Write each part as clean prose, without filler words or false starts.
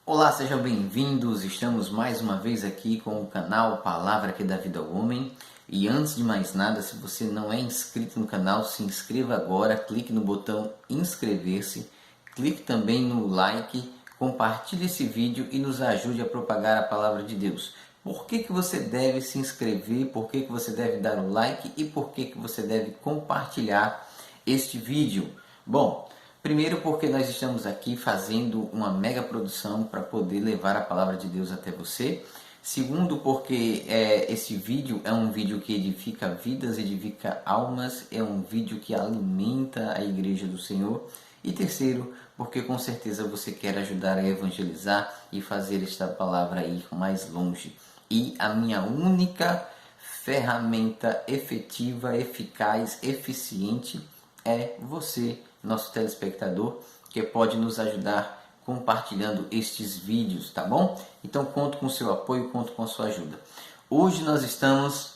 Olá, sejam bem-vindos. Estamos mais uma vez aqui com o canal Palavra que dá vida ao homem. E antes de mais nada, se você não é inscrito no canal, se inscreva agora, clique no botão inscrever-se, clique também no like, compartilhe esse vídeo e nos ajude a propagar a palavra de Deus. Por que você deve se inscrever, por que você deve dar o like e por que você deve compartilhar este vídeo? Bom, primeiro porque nós estamos aqui fazendo uma mega produção para poder levar a palavra de Deus até você. Segundo, porque esse vídeo é um vídeo que edifica vidas, edifica almas, é um vídeo que alimenta a igreja do Senhor. E terceiro, porque com certeza você quer ajudar a evangelizar e fazer esta palavra ir mais longe. E a minha única ferramenta efetiva, eficaz, eficiente é você, nosso telespectador, que pode nos ajudar compartilhando estes vídeos, tá bom? Então conto com o seu apoio, conto com a sua ajuda. Hoje nós estamos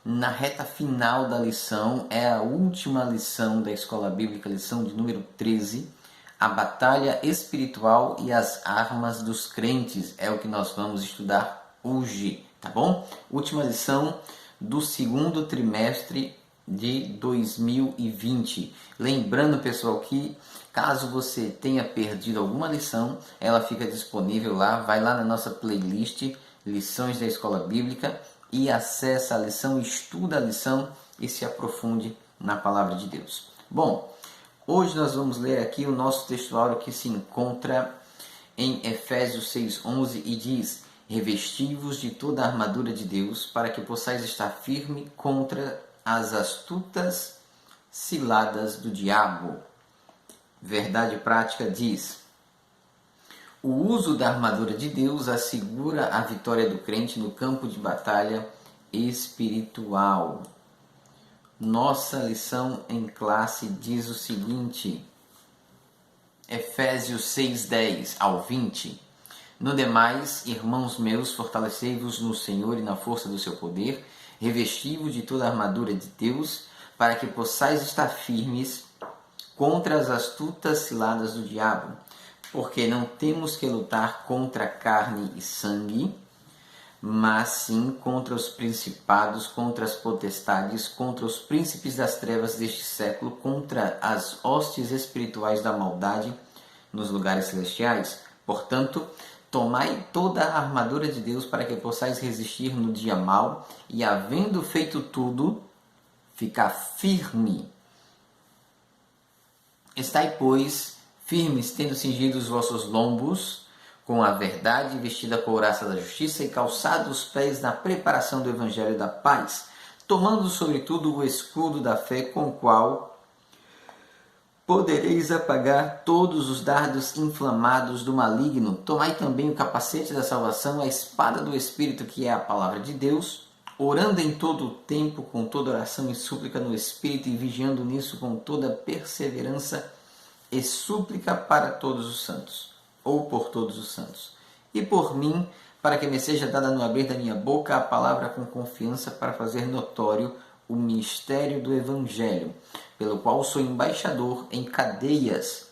na reta final da lição, é a última lição da Escola Bíblica, lição de número 13, a batalha espiritual e as armas dos crentes, é o que nós vamos estudar hoje, tá bom? Última lição do segundo trimestre de 2020. Lembrando, pessoal, que caso você tenha perdido alguma lição, ela fica disponível lá, vai lá na nossa playlist Lições da Escola Bíblica e acessa a lição, estuda a lição e se aprofunde na palavra de Deus. Bom, hoje nós vamos ler aqui o nosso textuário que se encontra em Efésios 6:11 e diz: revesti-vos de toda a armadura de Deus, para que possais estar firme contra as astutas ciladas do diabo. Verdade prática diz: o uso da armadura de Deus assegura a vitória do crente no campo de batalha espiritual. Nossa lição em classe diz o seguinte, Efésios 6:10 ao 20. No demais, irmãos meus, fortalecei-vos no Senhor e na força do seu poder, revesti-vos de toda a armadura de Deus, para que possais estar firmes contra as astutas ciladas do diabo. Porque não temos que lutar contra carne e sangue, mas sim contra os principados, contra as potestades, contra os príncipes das trevas deste século, contra as hostes espirituais da maldade nos lugares celestiais. Portanto, tomai toda a armadura de Deus para que possais resistir no dia mau e, havendo feito tudo, ficar firme. Estai, pois, firmes, tendo cingido os vossos lombos com a verdade, vestida a couraça da justiça e calçados os pés na preparação do evangelho da paz, tomando sobretudo o escudo da fé, com o qual podereis apagar todos os dardos inflamados do maligno. Tomai também o capacete da salvação, a espada do Espírito, que é a palavra de Deus, orando em todo o tempo, com toda oração e súplica no Espírito, e vigiando nisso com toda perseverança e súplica para todos os santos, ou por todos os santos. E por mim, para que me seja dada no abrir da minha boca a palavra com confiança, para fazer notório o mistério do Evangelho, pelo qual sou embaixador em cadeias,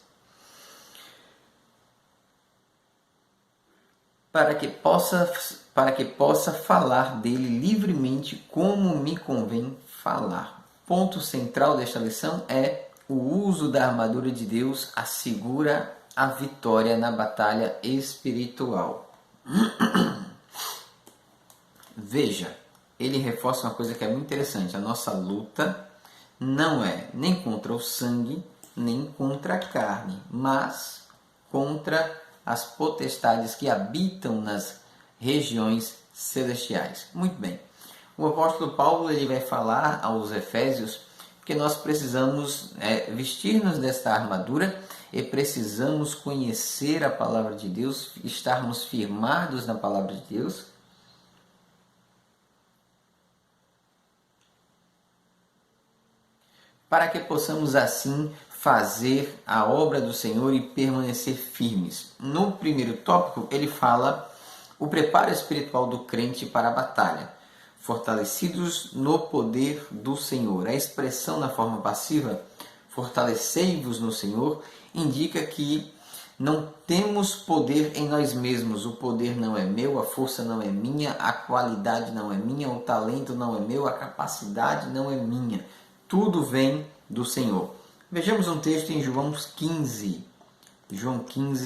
para que possa falar dele livremente como me convém falar. Ponto central desta lição é o uso da armadura de Deus assegura a vitória na batalha espiritual. Veja, ele reforça uma coisa que é muito interessante. A nossa luta não é nem contra o sangue, nem contra a carne, mas contra as potestades que habitam nas regiões celestiais. Muito bem. O apóstolo Paulo ele vai falar aos Efésios que nós precisamos vestir-nos desta armadura e precisamos conhecer a palavra de Deus, estarmos firmados na palavra de Deus, para que possamos assim fazer a obra do Senhor e permanecer firmes. No primeiro tópico, ele fala o preparo espiritual do crente para a batalha, fortalecidos no poder do Senhor. A expressão na forma passiva, fortalecei-vos no Senhor, indica que Não temos poder em nós mesmos. O poder não é meu, a força não é minha, a qualidade não é minha, o talento não é meu, a capacidade não é minha. Tudo vem do Senhor. Vejamos um texto em João 15,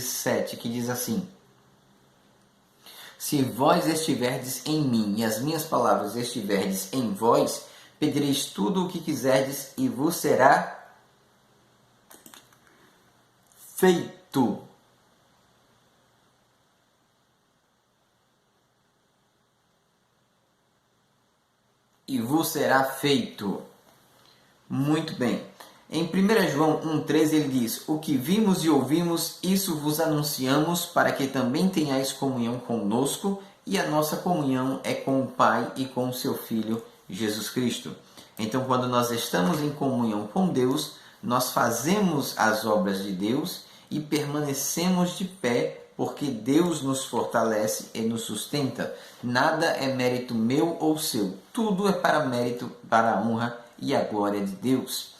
7, que diz assim: Se vós estiverdes em mim e as minhas palavras estiverdes em vós, pedireis tudo o que quiserdes e vos será feito. E vos será feito. Muito bem. Em 1 João 1,13 ele diz: O que vimos e ouvimos, isso vos anunciamos, para que também tenhais comunhão conosco, e a nossa comunhão é com o Pai e com o seu Filho, Jesus Cristo. Então, quando nós estamos em comunhão com Deus, nós fazemos as obras de Deus e permanecemos de pé, porque Deus nos fortalece e nos sustenta. Nada é mérito meu ou seu. Tudo é para mérito, para a honra e a glória de Deus.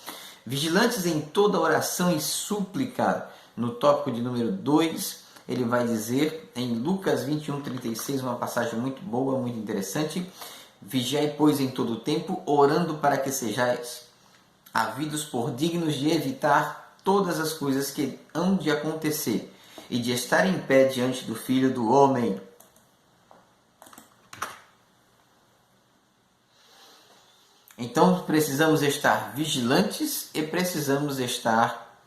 Vigilantes em toda oração e súplica. No tópico de número 2, ele vai dizer em Lucas 21:36, uma passagem muito boa, muito interessante: Vigiai, pois, em todo o tempo, orando para que sejais havidos por dignos de evitar todas as coisas que hão de acontecer e de estar em pé diante do Filho do Homem. Então precisamos estar vigilantes e precisamos estar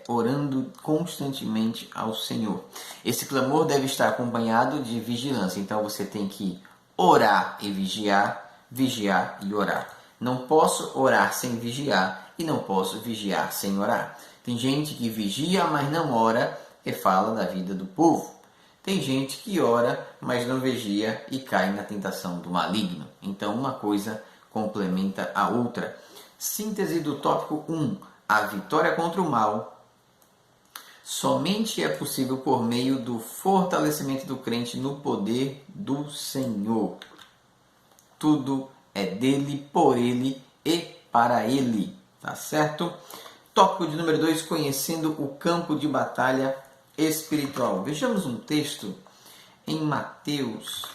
orando constantemente ao Senhor. Esse clamor deve estar acompanhado de vigilância. Então você tem que orar e vigiar, vigiar e orar. Não posso orar sem vigiar e não posso vigiar sem orar. Tem gente que vigia, mas não ora e fala da vida do povo. Tem gente que ora, mas não vigia e cai na tentação do maligno. Então uma coisa complementa a outra. Síntese do tópico 1. A vitória contra o mal somente é possível por meio do fortalecimento do crente no poder do Senhor. Tudo é dele, por ele e para ele. Tá certo? Tópico de número 2. Conhecendo o campo de batalha espiritual. Vejamos um texto em Mateus.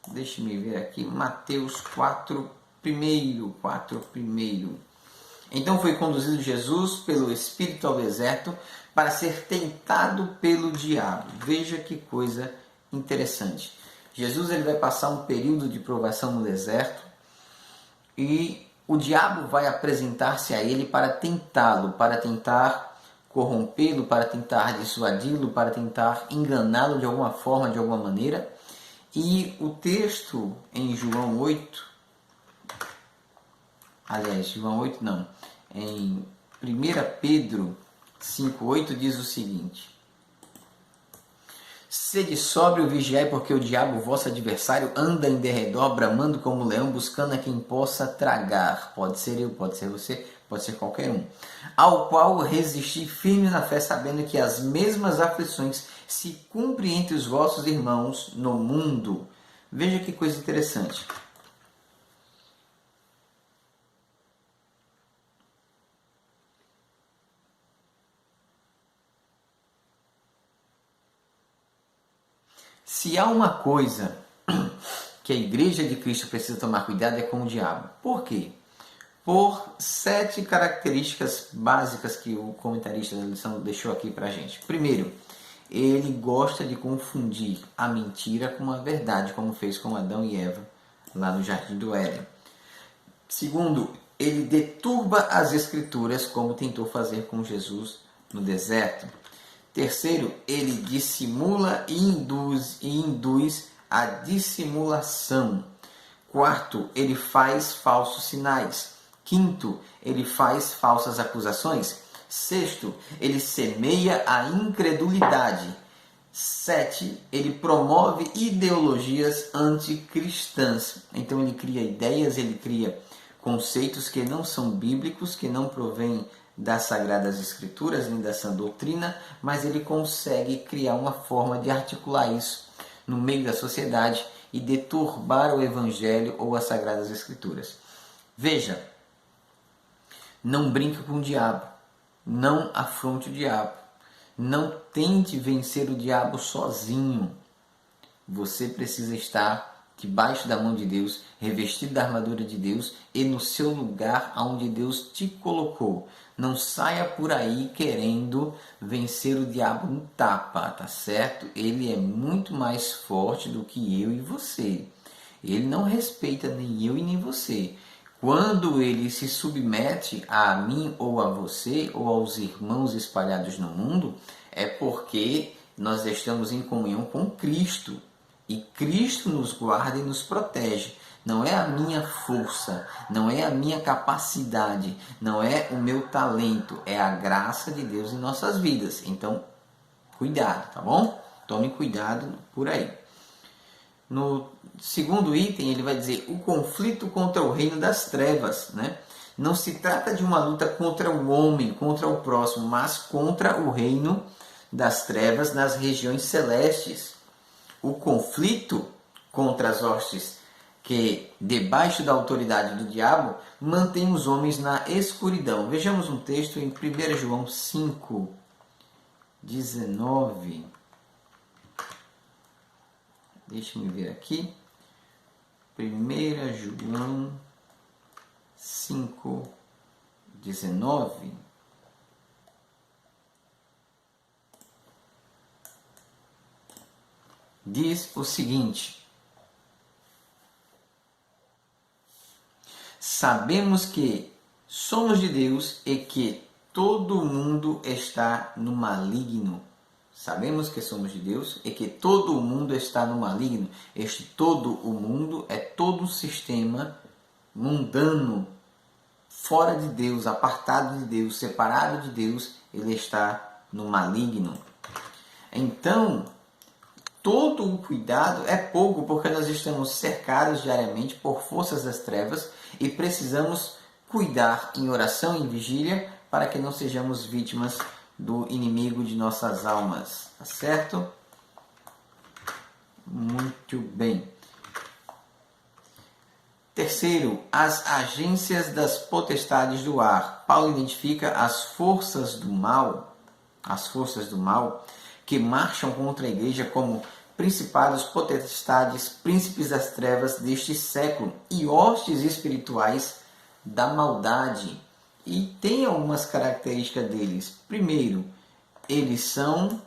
Deixe-me ver aqui. Mateus 4, 1. Então foi conduzido Jesus pelo Espírito ao deserto para ser tentado pelo diabo. Veja que coisa interessante. Jesus ele vai passar um período de provação no deserto e o diabo vai apresentar-se a ele para tentá-lo, para tentar corrompê-lo, para tentar dissuadi-lo, para tentar enganá-lo de alguma forma, de alguma maneira. E o texto em João 8, em 1 Pedro 5,8 diz o seguinte: Sede sóbrio, vigiai, porque o diabo, vosso adversário, anda em derredor, bramando como um leão, buscando a quem possa tragar. Pode ser eu, pode ser você, pode ser qualquer um. Ao qual resisti firme na fé, sabendo que as mesmas aflições se cumprem entre os vossos irmãos no mundo. Veja que coisa interessante. Se há uma coisa que a Igreja de Cristo precisa tomar cuidado é com o diabo. Por quê? Por 7 características básicas que o comentarista da lição deixou aqui para a gente. Primeiro, ele gosta de confundir a mentira com a verdade, como fez com Adão e Eva lá no Jardim do Éden. Segundo, ele deturba as Escrituras, como tentou fazer com Jesus no deserto. Terceiro, ele dissimula e induz a dissimulação. Quarto, ele faz falsos sinais. Quinto, ele faz falsas acusações. Sexto, ele semeia a incredulidade. 7, ele promove ideologias anticristãs. Então ele cria ideias, ele cria conceitos que não são bíblicos, que não provêm das Sagradas Escrituras, nem dessa doutrina, mas ele consegue criar uma forma de articular isso no meio da sociedade e deturbar o Evangelho ou as Sagradas Escrituras. Veja, não brinque com o diabo, não afronte o diabo. Não tente vencer o diabo sozinho. Você precisa estar debaixo da mão de Deus, revestido da armadura de Deus e no seu lugar onde Deus te colocou. Não saia por aí querendo vencer o diabo no tapa, tá certo? Ele é muito mais forte do que eu e você. Ele não respeita nem eu e nem você. Quando ele se submete a mim ou a você ou aos irmãos espalhados no mundo, é porque nós estamos em comunhão com Cristo. E Cristo nos guarda e nos protege. Não é a minha força, não é a minha capacidade, não é o meu talento, é a graça de Deus em nossas vidas. Então, cuidado, tá bom? Tome cuidado por aí. No segundo item, ele vai dizer o conflito contra o reino das trevas, né? Não se trata de uma luta contra o homem, contra o próximo, mas contra o reino das trevas nas regiões celestes. O conflito contra as hostes que, debaixo da autoridade do diabo, mantém os homens na escuridão. Vejamos um texto em 1 João 5, 19. Deixa-me ver aqui. 1 João 5, 19. Diz o seguinte: sabemos que somos de Deus e que todo mundo está no maligno. Sabemos que somos de Deus e que todo o mundo está no maligno. Este todo o mundo é todo o sistema mundano, fora de Deus, apartado de Deus, separado de Deus, ele está no maligno. Então, todo o cuidado é pouco, porque nós estamos cercados diariamente por forças das trevas e precisamos cuidar em oração e em vigília para que não sejamos vítimas do inimigo de nossas almas. Tá certo? Muito bem. Terceiro, as agências das potestades do ar. Paulo identifica as forças do mal que marcham contra a igreja como principados, potestades, príncipes das trevas deste século e hostes espirituais da maldade. E tem algumas características deles. Primeiro, eles são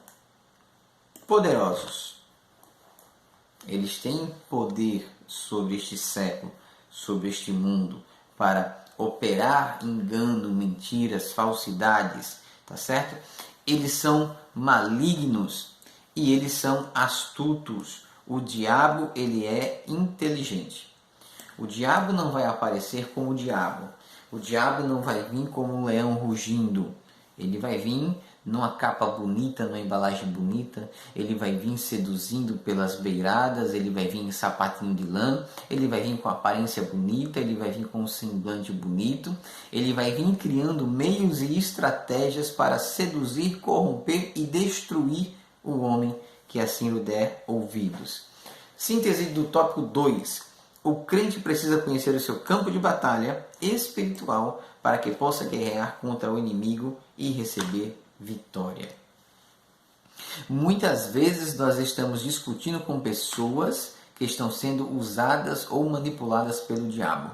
poderosos. Eles têm poder sobre este século, sobre este mundo, para operar engano, mentiras, falsidades, tá certo? Eles são malignos e eles são astutos. O diabo, ele é inteligente. O diabo não vai aparecer como o diabo. O diabo não vai vir como um leão rugindo. Ele vai vir numa capa bonita, numa embalagem bonita. Ele vai vir seduzindo pelas beiradas. Ele vai vir em sapatinho de lã. Ele vai vir com aparência bonita. Ele vai vir com um semblante bonito. Ele vai vir criando meios e estratégias para seduzir, corromper e destruir o homem que assim lhe der ouvidos. Síntese do tópico 2. O crente precisa conhecer o seu campo de batalha espiritual para que possa guerrear contra o inimigo e receber vitória. Muitas vezes nós estamos discutindo com pessoas que estão sendo usadas ou manipuladas pelo diabo.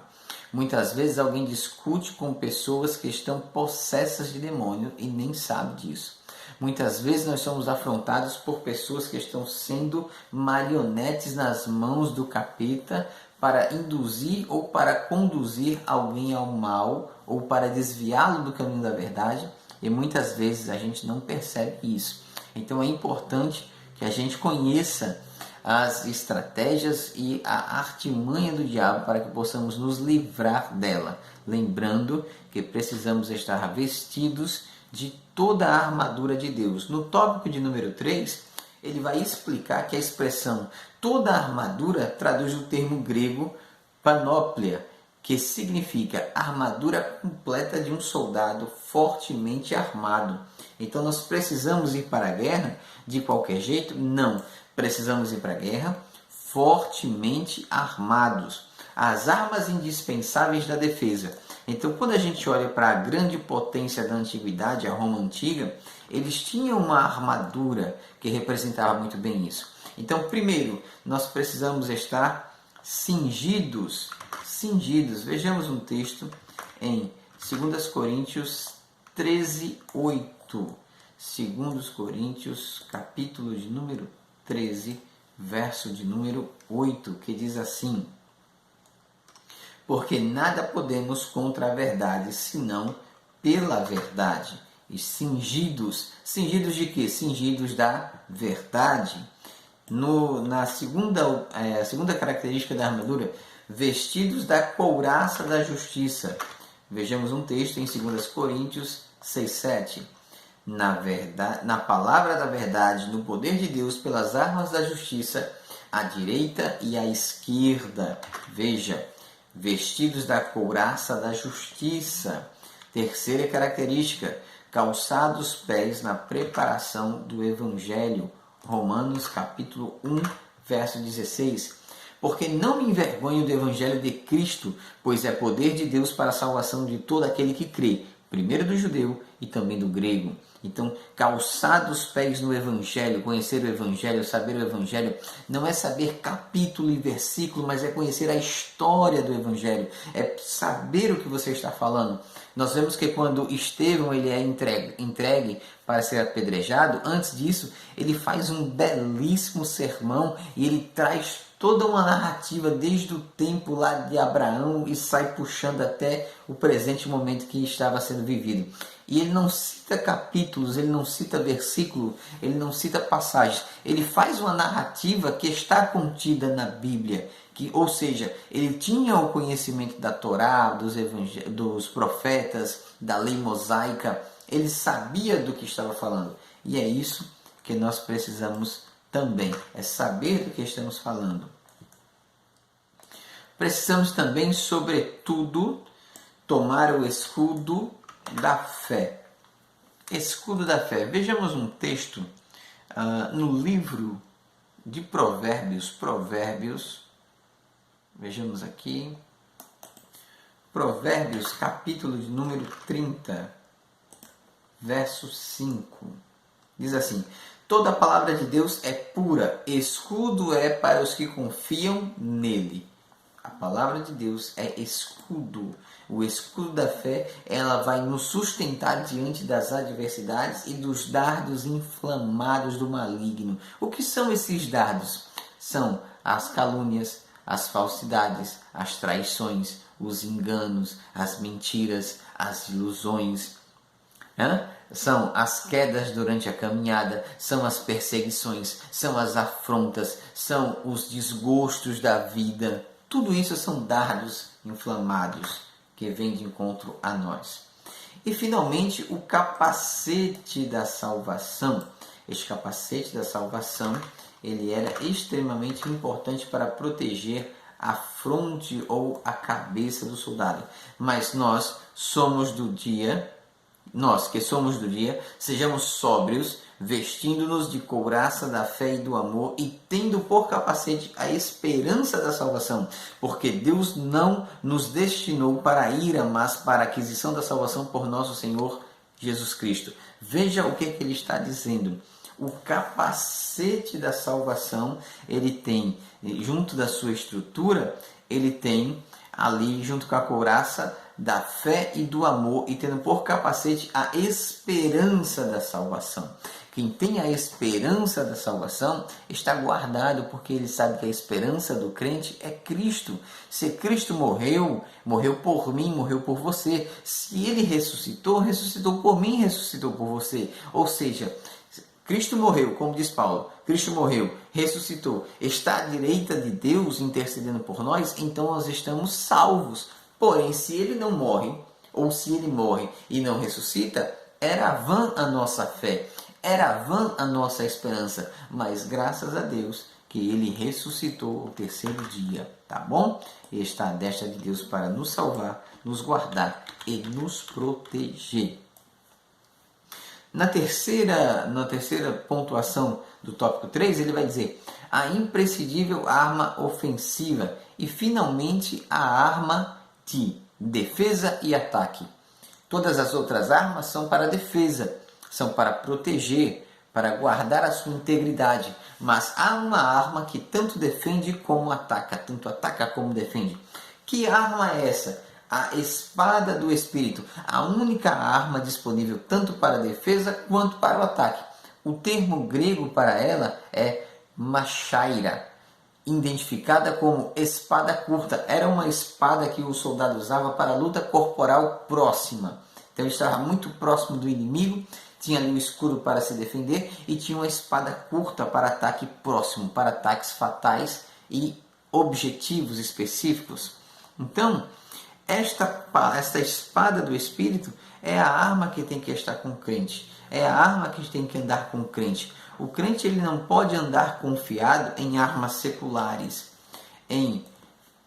Muitas vezes alguém discute com pessoas que estão possessas de demônio e nem sabe disso. Muitas vezes nós somos afrontados por pessoas que estão sendo marionetes nas mãos do capeta para induzir ou para conduzir alguém ao mal ou para desviá-lo do caminho da verdade, e muitas vezes a gente não percebe isso. Então é importante que a gente conheça as estratégias e a artimanha do diabo para que possamos nos livrar dela, lembrando que precisamos estar vestidos de toda a armadura de Deus. No tópico de número 3, ele vai explicar que a expressão toda a armadura traduz o termo grego panóplia, que significa armadura completa de um soldado fortemente armado. Então nós precisamos ir para a guerra de qualquer jeito? Não. Precisamos ir para a guerra fortemente armados. As armas indispensáveis da defesa. Então, quando a gente olha para a grande potência da antiguidade, a Roma antiga, eles tinham uma armadura que representava muito bem isso. Então, primeiro, nós precisamos estar cingidos. Vejamos um texto em 2 Coríntios 13, 8. 2 Coríntios, capítulo de número 13, verso de número 8, que diz assim: porque nada podemos contra a verdade, senão pela verdade. E cingidos de quê? Cingidos da verdade. Na segunda característica da armadura, vestidos da couraça da justiça. Vejamos um texto em 2 Coríntios 6:7. Na palavra da verdade, no poder de Deus, pelas armas da justiça, à direita e à esquerda. Veja, vestidos da couraça da justiça. Terceira característica, calçados os pés na preparação do Evangelho. Romanos capítulo 1, verso 16. Porque não me envergonho do Evangelho de Cristo, pois é poder de Deus para a salvação de todo aquele que crê, primeiro do judeu e também do grego. Então, calçar os pés no Evangelho, conhecer o Evangelho, saber o Evangelho, não é saber capítulo e versículo, mas é conhecer a história do Evangelho, é saber o que você está falando. Nós vemos que quando Estevão ele é entregue para ser apedrejado, antes disso, ele faz um belíssimo sermão e ele traz toda uma narrativa desde o tempo lá de Abraão e sai puxando até o presente momento que estava sendo vivido. E ele não cita capítulos, ele não cita versículo, ele não cita passagens. Ele faz uma narrativa que está contida na Bíblia. Ou seja, ele tinha o conhecimento da Torá, dos profetas, da lei mosaica. Ele sabia do que estava falando. E é isso que nós precisamos também. É saber do que estamos falando. Precisamos também, sobretudo, tomar o escudo da fé. Escudo da fé. Vejamos um texto no livro de Provérbios. Vejamos aqui. Provérbios, capítulo de número 30, verso 5. Diz assim: toda a palavra de Deus é pura, escudo é para os que confiam nele. A palavra de Deus é escudo. O escudo da fé, ela vai nos sustentar diante das adversidades e dos dardos inflamados do maligno. O que são esses dardos? São as calúnias, as falsidades, as traições, os enganos, as mentiras, as ilusões. São as quedas durante a caminhada, são as perseguições, são as afrontas, são os desgostos da vida. Tudo isso são dardos inflamados que vêm de encontro a nós. E finalmente o capacete da salvação. Este capacete da salvação, ele era extremamente importante para proteger a fronte ou a cabeça do soldado. Mas nós que somos do dia, sejamos sóbrios, vestindo-nos de couraça da fé e do amor e tendo por capacete a esperança da salvação, porque Deus não nos destinou para a ira, mas para a aquisição da salvação por nosso Senhor Jesus Cristo. Veja o que ele está dizendo. O capacete da salvação, ele tem, junto da sua estrutura, ele tem ali, junto com a couraça da fé e do amor, e tendo por capacete a esperança da salvação. Quem tem a esperança da salvação está guardado, porque ele sabe que a esperança do crente é Cristo. Se Cristo morreu por mim, morreu por você. Se ele ressuscitou, ressuscitou por mim, ressuscitou por você. Ou seja, Cristo morreu, como diz Paulo, Cristo morreu, ressuscitou, está à direita de Deus intercedendo por nós, então nós estamos salvos. Porém, se ele não morre, ou se ele morre e não ressuscita, era vã a nossa fé, era vã a nossa esperança, mas graças a Deus que ele ressuscitou ao terceiro dia, tá bom? Ele está à destra de Deus para nos salvar, nos guardar e nos proteger. Na terceira pontuação do tópico 3, ele vai dizer a imprescindível arma ofensiva e, finalmente, a arma de defesa e ataque. Todas as outras armas são para defesa, são para proteger, para guardar a sua integridade. Mas há uma arma que tanto defende como ataca, tanto ataca como defende. Que arma é essa? A espada do Espírito, a única arma disponível tanto para a defesa quanto para o ataque. O termo grego para ela é machaira, identificada como espada curta. Era uma espada que o soldado usava para a luta corporal próxima. Então ele estava muito próximo do inimigo, tinha ali o escudo para se defender e tinha uma espada curta para ataque próximo, para ataques fatais e objetivos específicos. Então, esta espada do Espírito é a arma que tem que estar com o crente. É a arma que tem que andar com o crente. O crente ele não pode andar confiado em armas seculares, em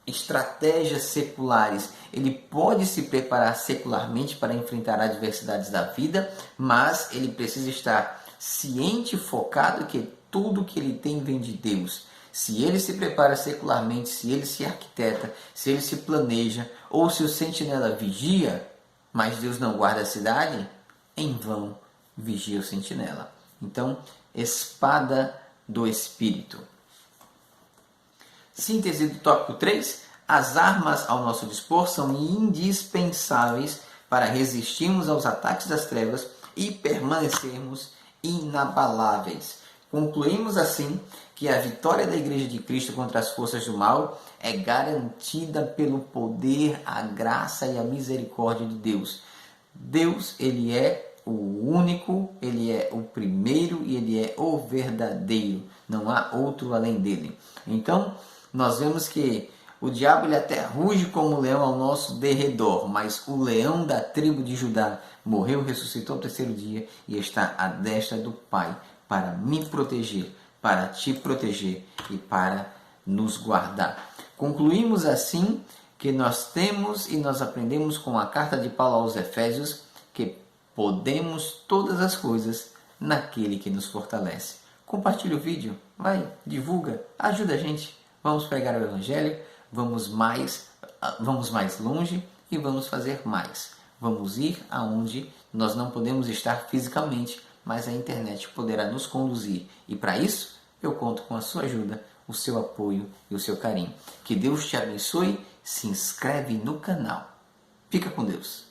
estratégias seculares. Ele pode se preparar secularmente para enfrentar adversidades da vida, mas ele precisa estar ciente e focado que tudo que ele tem vem de Deus. Se ele se prepara secularmente, se ele se arquiteta, se ele se planeja, ou se o sentinela vigia, mas Deus não guarda a cidade, em vão vigia o sentinela. Então, espada do Espírito. Síntese do tópico 3. As armas ao nosso dispor são indispensáveis para resistirmos aos ataques das trevas e permanecermos inabaláveis. Concluímos assim que a vitória da Igreja de Cristo contra as forças do mal é garantida pelo poder, a graça e a misericórdia de Deus. Deus, ele é o único, ele é o primeiro e ele é o verdadeiro. Não há outro além dele. Então, nós vemos que o diabo ele até ruge como um leão ao nosso derredor, mas o leão da tribo de Judá morreu, ressuscitou ao terceiro dia e está à destra do Pai para me proteger, para te proteger e para nos guardar. Concluímos assim que nós temos e nós aprendemos com a carta de Paulo aos Efésios que podemos todas as coisas naquele que nos fortalece. Compartilhe o vídeo, vai, divulga, ajuda a gente. Vamos pregar o Evangelho, vamos mais longe e vamos fazer mais. Vamos ir aonde nós não podemos estar fisicamente, mas a internet poderá nos conduzir. E para isso, eu conto com a sua ajuda, o seu apoio e o seu carinho. Que Deus te abençoe. Se inscreve no canal. Fica com Deus.